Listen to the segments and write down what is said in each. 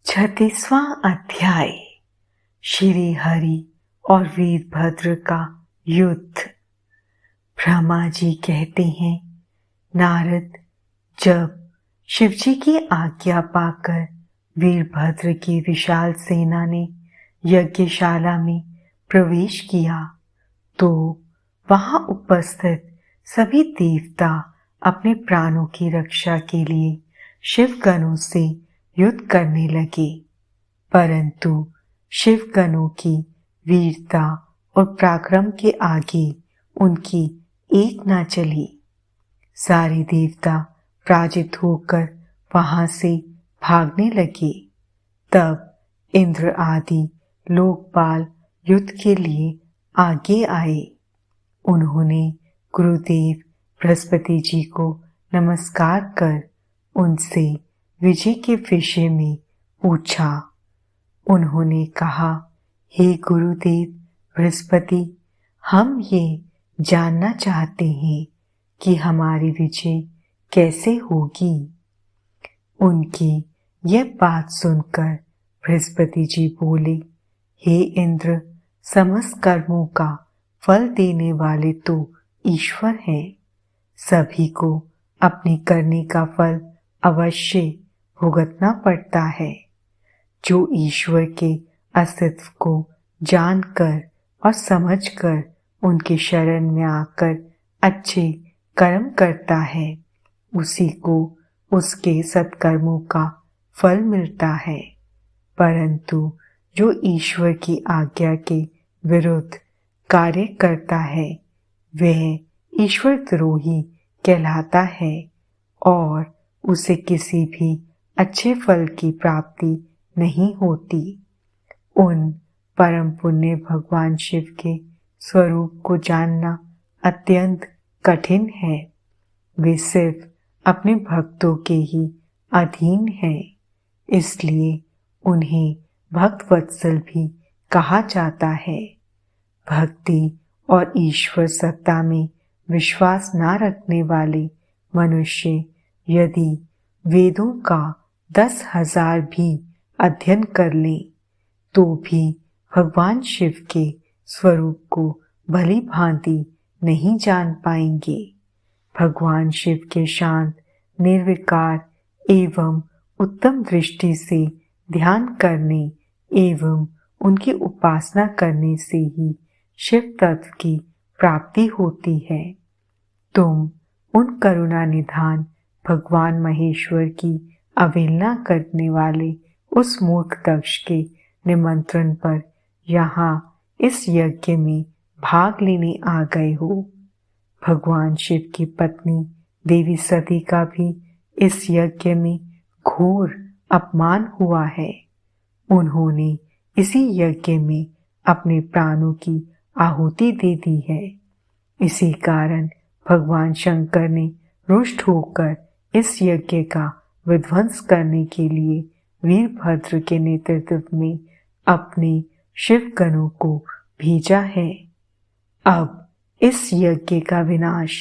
36वां अध्याय श्री हरि और वीरभद्र का युद्ध। ब्रह्मा जी कहते हैं, नारद, जब शिवजी की आज्ञा पाकर वीरभद्र की विशाल सेना ने यज्ञशाला में प्रवेश किया तो वहां उपस्थित सभी देवता अपने प्राणों की रक्षा के लिए शिवगणों से युद्ध करने लगे, परंतु शिवगणों की वीरता और पराक्रम के आगे उनकी एक न चली। सारे देवता पराजित होकर वहां से भागने लगे। तब इंद्र आदि लोकपाल युद्ध के लिए आगे आए। उन्होंने गुरुदेव बृहस्पति जी को नमस्कार कर उनसे विजय के विषय में पूछा। उन्होंने कहा, हे गुरुदेव बृहस्पति, हम ये जानना चाहते हैं कि हमारी विजय कैसे होगी। उनकी यह बात सुनकर बृहस्पति जी बोले, हे इंद्र, समस्त कर्मों का फल देने वाले तो ईश्वर हैं। सभी को अपने करने का फल अवश्य भुगतना पड़ता है। जो ईश्वर के अस्तित्व को जानकर और समझकर उनके शरण में आकर अच्छे कर्म करता है, उसी को उसके सत्कर्मों का फल मिलता है। परंतु जो ईश्वर की आज्ञा के विरुद्ध कार्य करता है, वह ईश्वर द्रोही कहलाता है और उसे किसी भी अच्छे फल की प्राप्ति नहीं होती। उन परम पुण्य भगवान शिव के स्वरूप को जानना अत्यंत कठिन है। वे सिर्फ अपने भक्तों के ही अधीन हैं, इसलिए उन्हें भक्त वत्सल भी कहा जाता है। भक्ति और ईश्वर सत्ता में विश्वास न रखने वाले मनुष्य यदि वेदों का 10,000 भी अध्ययन कर लें तो भी भगवान शिव के स्वरूप को भली भांति नहीं जान पाएंगे। भगवान शिव के शांत, निर्विकार एवं उत्तम दृष्टि से ध्यान करने एवं उनकी उपासना करने से ही शिव तत्व की प्राप्ति होती है। तुम उन करुणा निधान भगवान महेश्वर की अवहेलना करने वाले उस मूर्ख दक्ष के निमंत्रण पर यहाँ इस यज्ञ में भाग लेने आ गए हो। भगवान शिव की पत्नी देवी सती का भी इस यज्ञ में घोर अपमान हुआ है। उन्होंने इसी यज्ञ में अपने प्राणों की आहुति दे दी है। इसी कारण भगवान शंकर ने रुष्ट होकर इस यज्ञ का विध्वंस करने के लिए वीरभद्र के नेतृत्व में अपने शिवगणों को भेजा है। अब इस यज्ञ का विनाश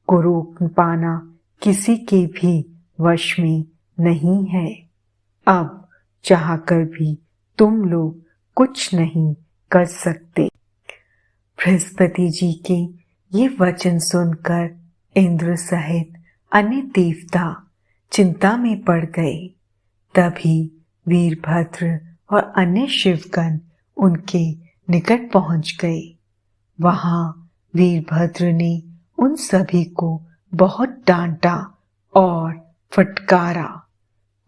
को रोक पाना किसी के भी वश में नहीं है। अब चाहकर भी तुम लोग कुछ नहीं कर सकते। बृहस्पति जी के ये वचन सुनकर इंद्र सहित अन्य देवता चिंता में पड़ गए। तभी वीरभद्र और अन्य शिवगण उनके निकट पहुंच गए। वहां वीरभद्र ने उन सभी को बहुत डांटा और फटकारा।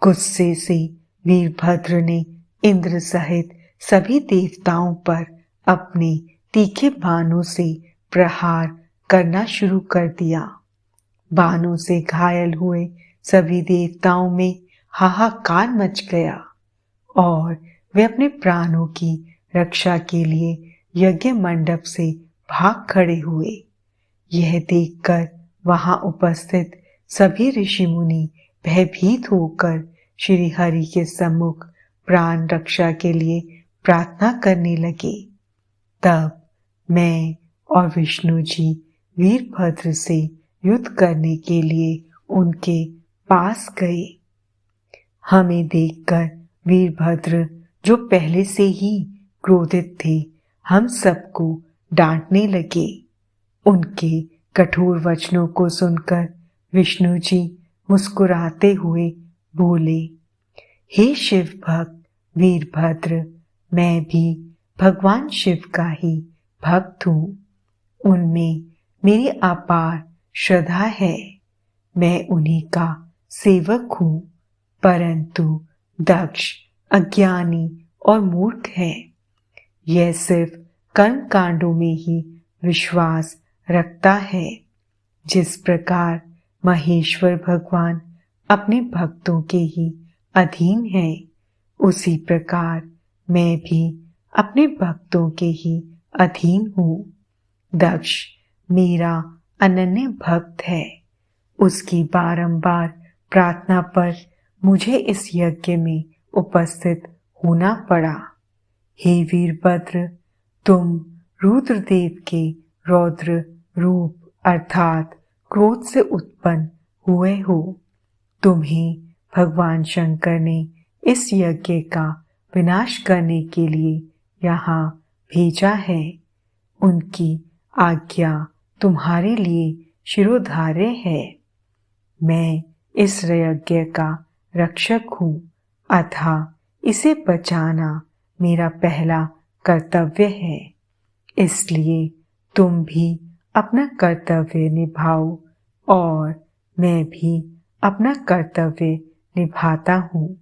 गुस्से से वीरभद्र ने इंद्र सहित सभी देवताओं पर अपने तीखे बाणों से प्रहार करना शुरू कर दिया। बाणों से घायल हुए सभी देवताओं में हाहाकार मच गया और वे अपने प्राणों की रक्षा के लिए यज्ञ मंडप से भाग खड़े हुए। यह देखकर वहां उपस्थित सभी ऋषि मुनि भयभीत होकर श्री हरि के सम्मुख प्राण रक्षा के लिए प्रार्थना करने लगे। तब मैं और विष्णु जी वीरभद्र से युद्ध करने के लिए उनके पास गए। हमें देखकर वीरभद्र जो पहले से ही क्रोधित थे, हम सबको डांटने लगे। उनके कठोर वचनों को सुनकर विष्णु जी मुस्कुराते हुए बोले, हे शिव भक्त वीरभद्र, मैं भी भगवान शिव का ही भक्त हूँ। उनमें मेरी अपार श्रद्धा है। मैं उन्हीं का सेवक हूँ, परंतु दक्ष अज्ञानी और मूर्ख है। यह सिर्फ कर्म कांडों में ही विश्वास रखता है। जिस प्रकार महेश्वर भगवान अपने भक्तों के ही अधीन है, उसी प्रकार मैं भी अपने भक्तों के ही अधीन हूँ। दक्ष मेरा अनन्य भक्त है। उसकी बारंबार प्रार्थना पर मुझे इस यज्ञ में उपस्थित होना पड़ा। हे वीरभद्र, तुम रुद्रदेव के रौद्र रूप अर्थात क्रोध से उत्पन्न हुए हो। तुम्हें भगवान शंकर ने इस यज्ञ का विनाश करने के लिए यहाँ भेजा है। उनकी आज्ञा तुम्हारे लिए शिरोधार्य है। मैं इस यज्ञ का रक्षक हूँ, अतः इसे बचाना मेरा पहला कर्तव्य है। इसलिए तुम भी अपना कर्तव्य निभाओ और मैं भी अपना कर्तव्य निभाता हूँ।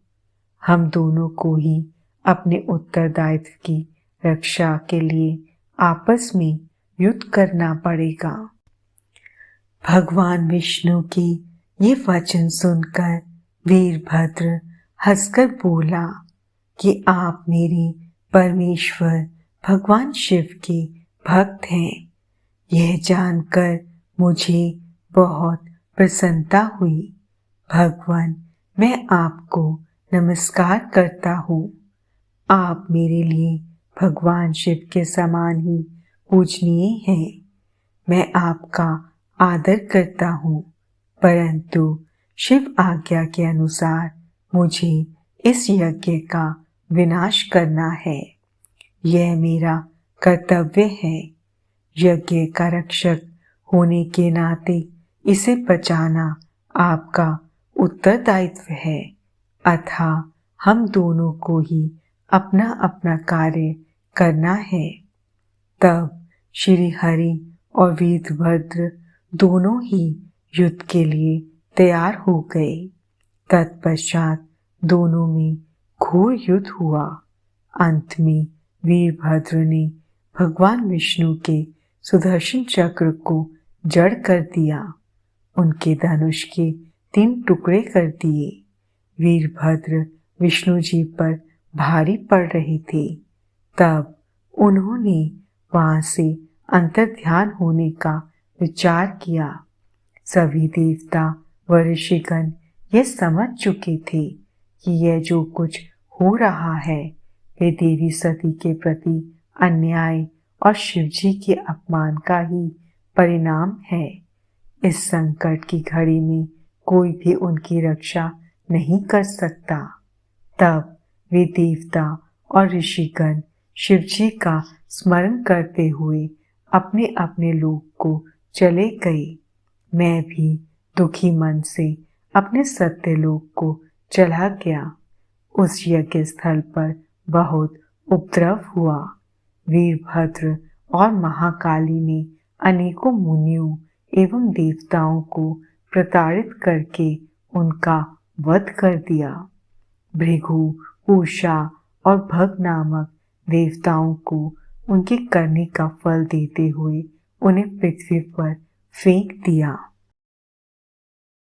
हम दोनों को ही अपने उत्तरदायित्व की रक्षा के लिए आपस में युद्ध करना पड़ेगा। भगवान विष्णु की ये वचन सुनकर वीरभद्र हंसकर बोला कि आप मेरे परमेश्वर भगवान शिव के भक्त हैं। यह जानकर मुझे बहुत प्रसन्नता हुई। भगवान, मैं आपको नमस्कार करता हूँ। आप मेरे लिए भगवान शिव के समान ही पूजनीय हैं। मैं आपका आदर करता हूँ, परंतु शिव आज्ञा के अनुसार मुझे इस यज्ञ का विनाश करना है। यह मेरा कर्तव्य है। यज्ञ का रक्षक होने के नाते इसे बचाना आपका उत्तरदायित्व है, अतः हम दोनों को ही अपना अपना कार्य करना है। तब श्री हरि और वीरभद्र दोनों ही युद्ध के लिए तैयार हो गए। तत्पश्चात दोनों में घोर युद्ध हुआ। अंत में वीरभद्र ने भगवान विष्णु के सुदर्शन चक्र को जड़ कर दिया। उनके धनुष के 3 टुकड़े कर दिए। वीरभद्र विष्णु जी पर भारी पड़ रहे थे। तब उन्होंने वहां से अंतर्ध्यान होने का विचार किया। सभी देवता व ऋषिगण यह समझ चुके थे कि यह जो कुछ हो रहा है वे देवी सती के प्रति अन्याय और शिवजी के अपमान का ही परिणाम है। इस संकट की घड़ी में कोई भी उनकी रक्षा नहीं कर सकता। तब वे देवता और ऋषिगण शिवजी का स्मरण करते हुए अपने अपने लोक को चले गए। मैं भी दुखी मन से अपने सत्यलोक को चला गया। उस यज्ञ स्थल पर बहुत उपद्रव हुआ। वीरभद्र और महाकाली ने अनेकों मुनियों एवं देवताओं को प्रताड़ित करके उनका वध कर दिया। भृगु, उषा और भग नामक देवताओं को उनके करने का फल देते हुए उन्हें पृथ्वी पर फेंक दिया।